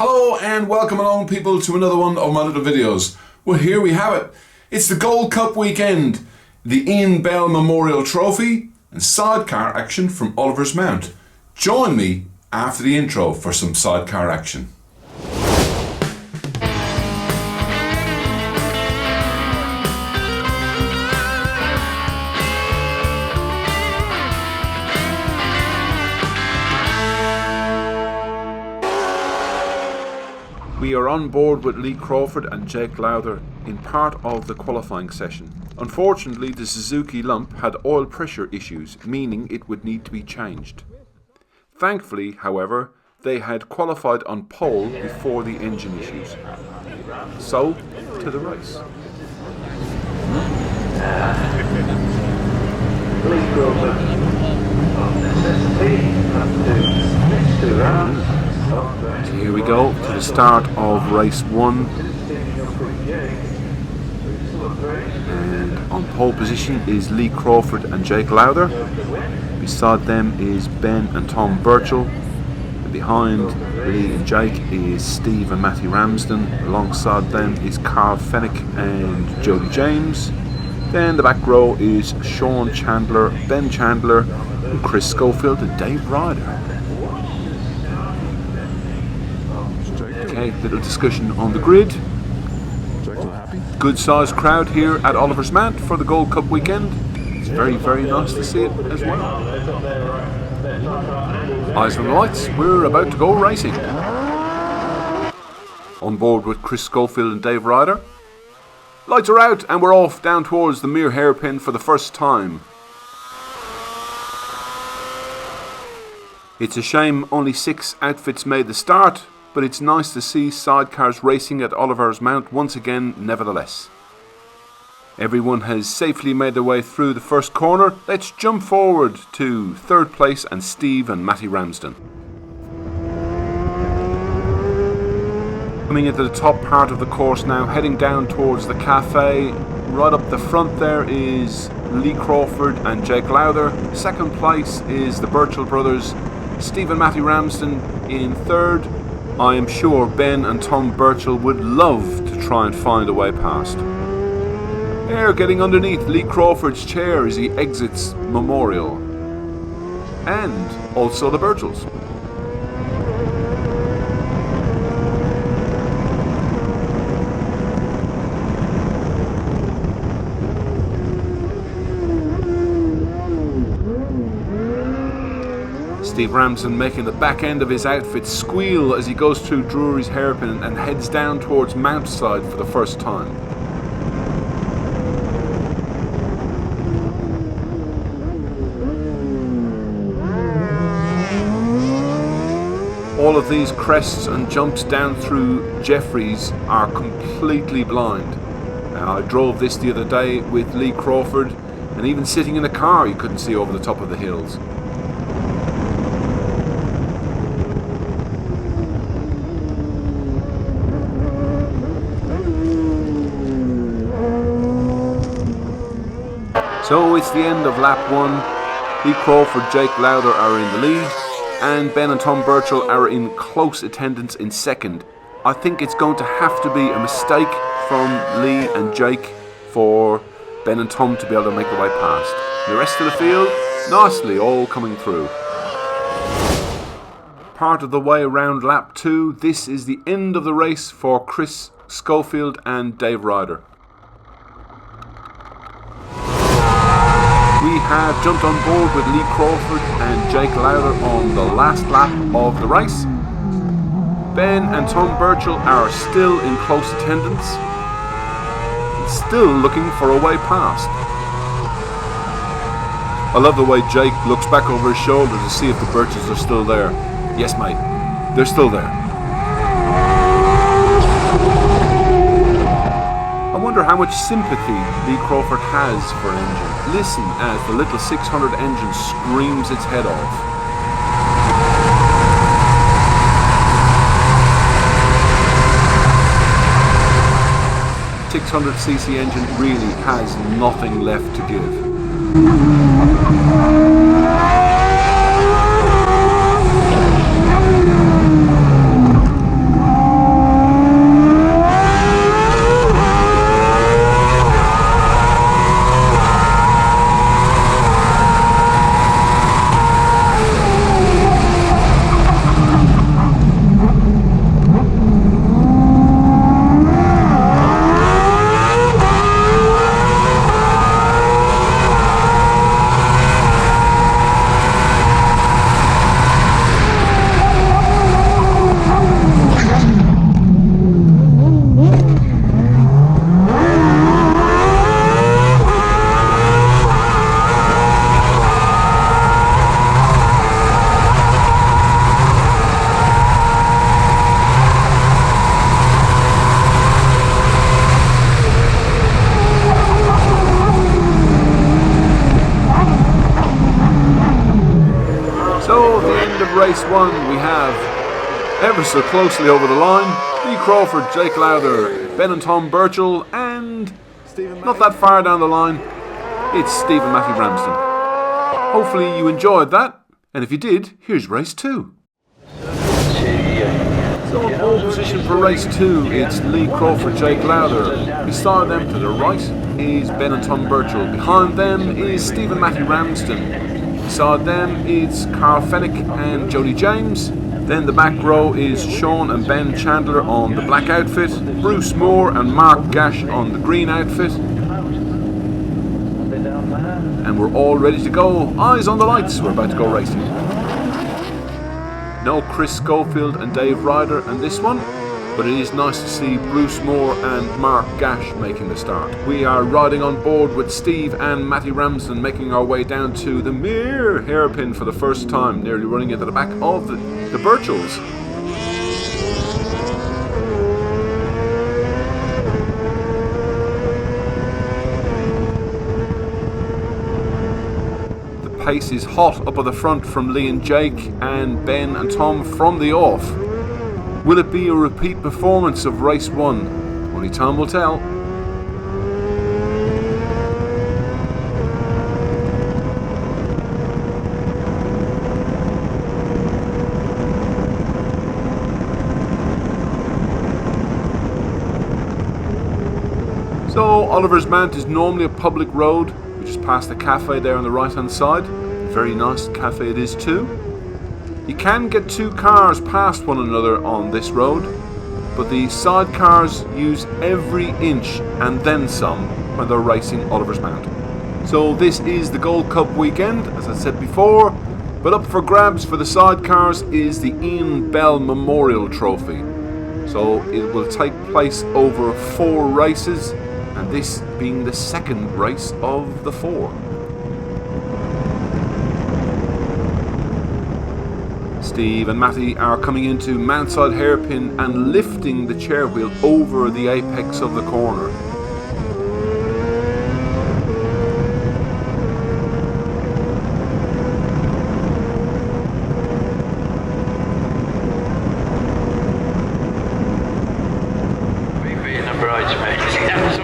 Hello and welcome along people to another one of my little videos. Well, here we have it. It's the Gold Cup weekend, the Ian Bell Memorial Trophy and sidecar action from Oliver's Mount. Join me after the intro for some sidecar action. We are on board with Lee Crawford and Jake Lowther in part of the qualifying session. Unfortunately, the Suzuki Lump had oil pressure issues, meaning it would need to be changed. Thankfully, however, they had qualified on pole before the engine issues. So, to the race. Lee Crawford on necessity up to next 2 rounds. So here we go to the start of race 1, and on pole position is Lee Crawford and Jake Lowther. Beside them is Ben and Tom Birchall, and behind Lee and Jake is Steve and Matty Ramsden. Alongside them is Carl Fennick and Jody James. Then the back row is Sean Chandler, Ben Chandler, and Chris Schofield and Dave Ryder. Okay, little discussion on the grid. Good sized crowd here at Oliver's Mount for the Gold Cup weekend. It's very, very nice to see it as well. Eyes on the lights, we're about to go racing. On board with Chris Schofield and Dave Ryder. Lights are out and we're off down towards the mere hairpin for the first time. It's a shame only 6 outfits made the start, but it's nice to see sidecars racing at Oliver's Mount once again nevertheless. Everyone has safely made their way through the first corner. Let's jump forward to 3rd place and Steve and Matty Ramsden. Coming into the top part of the course now, heading down towards the cafe. Right up the front there is Lee Crawford and Jake Lowther. 2nd place is the Birchall brothers, Steve and Matty Ramsden in 3rd. I am sure Ben and Tom Birchall would love to try and find a way past. They're getting underneath Lee Crawford's chair as he exits Memorial. And also the Birchalls. Steve Ramsden making the back end of his outfit squeal as he goes through Drury's hairpin and heads down towards Mountside for the first time. All of these crests and jumps down through Jeffreys are completely blind. I drove this the other day with Lee Crawford, and even sitting in the car you couldn't see over the top of the hills. So it's the end of lap 1. Lee Crawford, Jake Lowther are in the lead, and Ben and Tom Birchall are in close attendance in 2nd. I think it's going to have to be a mistake from Lee and Jake for Ben and Tom to be able to make the way past. The rest of the field, nicely all coming through. Part of the way around lap 2, this is the end of the race for Chris Schofield and Dave Ryder. We have jumped on board with Lee Crawford and Jake Lowther on the last lap of the race. Ben and Tom Birchall are still in close attendance, still looking for a way past. I love the way Jake looks back over his shoulder to see if the Birchalls are still there. Yes, mate, they're still there. I wonder how much sympathy Lee Crawford has for an engine. Listen as the little 600 engine screams its head off. 600cc engine really has nothing left to give. race 1 we have, ever so closly over the line, Lee Crawford, Jake Lowther, Ben and Tom Birchall, and not that far down the line, it's Steve and Matthew Ramsden. Hopefully you enjoyed that, and if you did, here's race 2. So in pole position for race 2, it's Lee Crawford, Jake Lowther. Beside them to the right is Ben and Tom Birchall. Behind them is Steve and Matthew Ramsden. Beside them it's Carl Fennick and Jody James. Then the back row is Sean and Ben Chandler on the black outfit, Bruce Moore and Mark Gash on the green outfit. And we're all ready to go. Eyes on the lights, we're about to go racing. No Chris Schofield and Dave Ryder in this one, but it is nice to see Bruce Moore and Mark Gash making the start. We are riding on board with Steve and Matthew Ramsden, making our way down to the mere hairpin for the first time, nearly running into the back of the Birchalls. Pace is hot up at the front from Lee and Jake and Ben and Tom from the off. Will it be a repeat performance of race 1? Only time will tell. So Oliver's Mount is normally a public road. We just passed the cafe there on the right hand side. Very nice cafe it is too. You can get 2 cars past one another on this road, but the side cars use every inch and then some when they're racing Oliver's Mount. So this is the Gold Cup weekend, as I said before, but up for grabs for the side cars is the Ian Bell Memorial Trophy. So it will take place over 4 races, and this being the second race of the 4. Steve and Matty are coming into Mountside hairpin and lifting the chair wheel over the apex of the corner.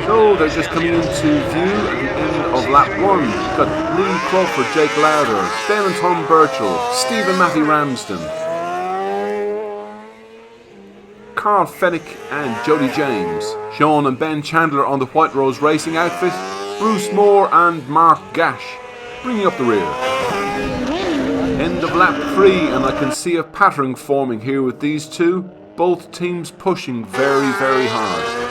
So they're just coming into view at the end of lap 1. We've got Lee Crawford, Jake Lowther, Ben and Tom Birchall, Steve and Matthew Ramsden, Carl Fennick and Jody James, Sean and Ben Chandler on the White Rose Racing outfit, Bruce Moore and Mark Gash bringing up the rear. End of lap 3, and I can see a pattern forming here with these two, both teams pushing very, very hard.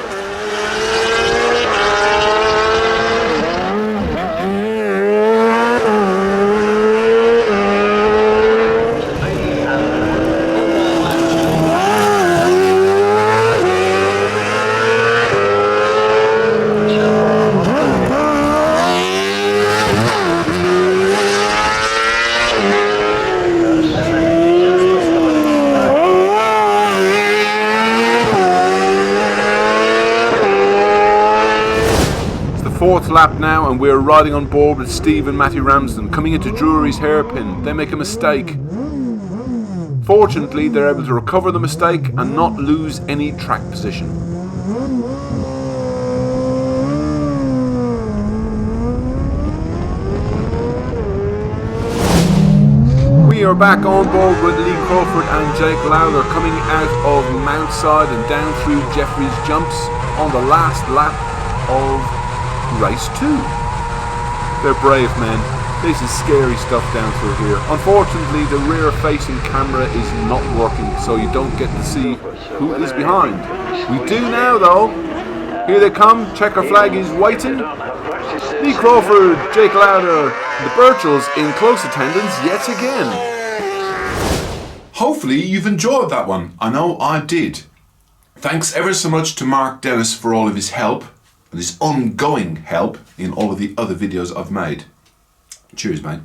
Fourth lap now, and we're riding on board with Steve and Matthew Ramsden coming into Drury's hairpin. They make a mistake. Fortunately, they're able to recover the mistake and not lose any track position. We are back on board with Lee Crawford and Jake Lowther coming out of Mountside and down through Jeffrey's jumps on the last lap of race 2. They're brave men. This is scary stuff down through here. Unfortunately, the rear facing camera is not working, so you don't get to see who is behind. We do now though. Here they come. Checker flag is waiting. Lee Crawford, Jake Lowther, the Birchalls in close attendance yet again. Hopefully you've enjoyed that one. I know I did. Thanks ever so much to Mark Dennis for all of his help and his ongoing help in all of the other videos I've made. Cheers, mate.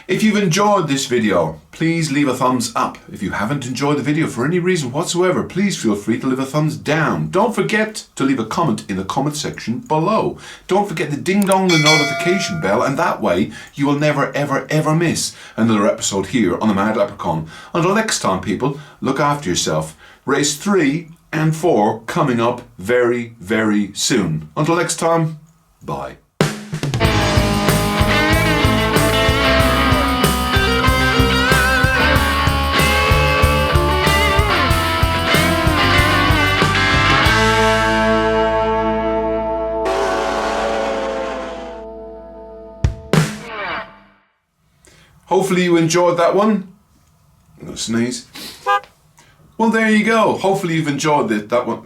If you've enjoyed this video, please leave a thumbs up. If you haven't enjoyed the video for any reason whatsoever, please feel free to leave a thumbs down. Don't forget to leave a comment in the comment section below. Don't forget to ding dong the notification bell, and that way you will never ever ever miss another episode here on the Mad Leprechaun. Until next time, people, look after yourself. Race 3 and 4 coming up very, very soon. Until next time, bye. Hopefully you enjoyed that one. I'm gonna sneeze. Well, there you go. Hopefully you've enjoyed that one.